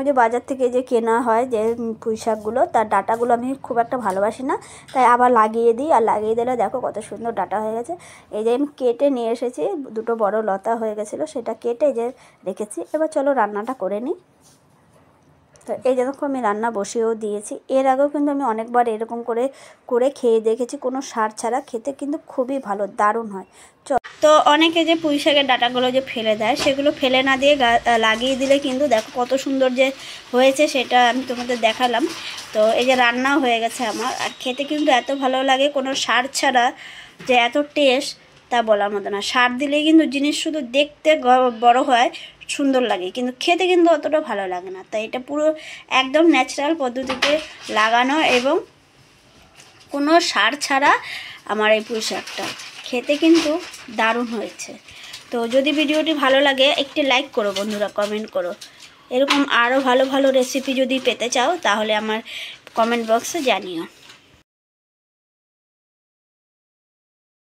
ওই যে বাজার থেকে যে কেনা হয় যে পুঁই শাকগুলো, তার ডাঁটাগুলো আমি খুব একটা ভালোবাসি না, তাই আবার লাগিয়ে দিই। আর লাগিয়ে দিলে দেখো কত সুন্দর ডাঁটা হয়ে গেছে। এই যে আমি কেটে নিয়ে এসেছি, দুটো বড় লতা হয়ে গেছিলো, সেটা কেটে যে রেখেছি। এবার চলো রান্নাটা করে নিই। তো এই দেখো আমি রান্না বসিয়েও দিয়েছি। এর আগেও কিন্তু আমি অনেকবার এরকম করে খেয়ে দেখেছি, কোনো সার ছাড়া, খেতে কিন্তু খুবই ভালো, দারুণ হয়। তো অনেকে যে পুঁই শাকের ডাঁটাগুলো যে ফেলে দেয়, সেগুলো ফেলে না দিয়ে লাগিয়ে দিলে কিন্তু দেখো কত সুন্দর যে হয়েছে, সেটা আমি তোমাদের দেখালাম। তো এই যে রান্নাও হয়ে গেছে আমার, আর খেতে কিন্তু এত ভালো লাগে, কোনো সার ছাড়া যে এত টেস্ট তা বলার মতো না। সার দিলেই কিন্তু জিনিস শুধু দেখতে বড় হয়, সুন্দর লাগে, কিন্তু খেতে কিন্তু অতটা ভালো লাগে না। তাই এটা পুরো একদম ন্যাচারাল পদ্ধতিতে লাগানো এবং কোনো সার ছাড়া আমার এই পুঁই শাকটা খেতে কিন্তু দারুণ হয়েছে। তো যদি ভিডিওটি ভালো লাগে একটি লাইক করো বন্ধুরা, কমেন্ট করো। এরকম আরও ভালো ভালো রেসিপি যদি পেতে চাও তাহলে আমার কমেন্ট বক্সে জানিও।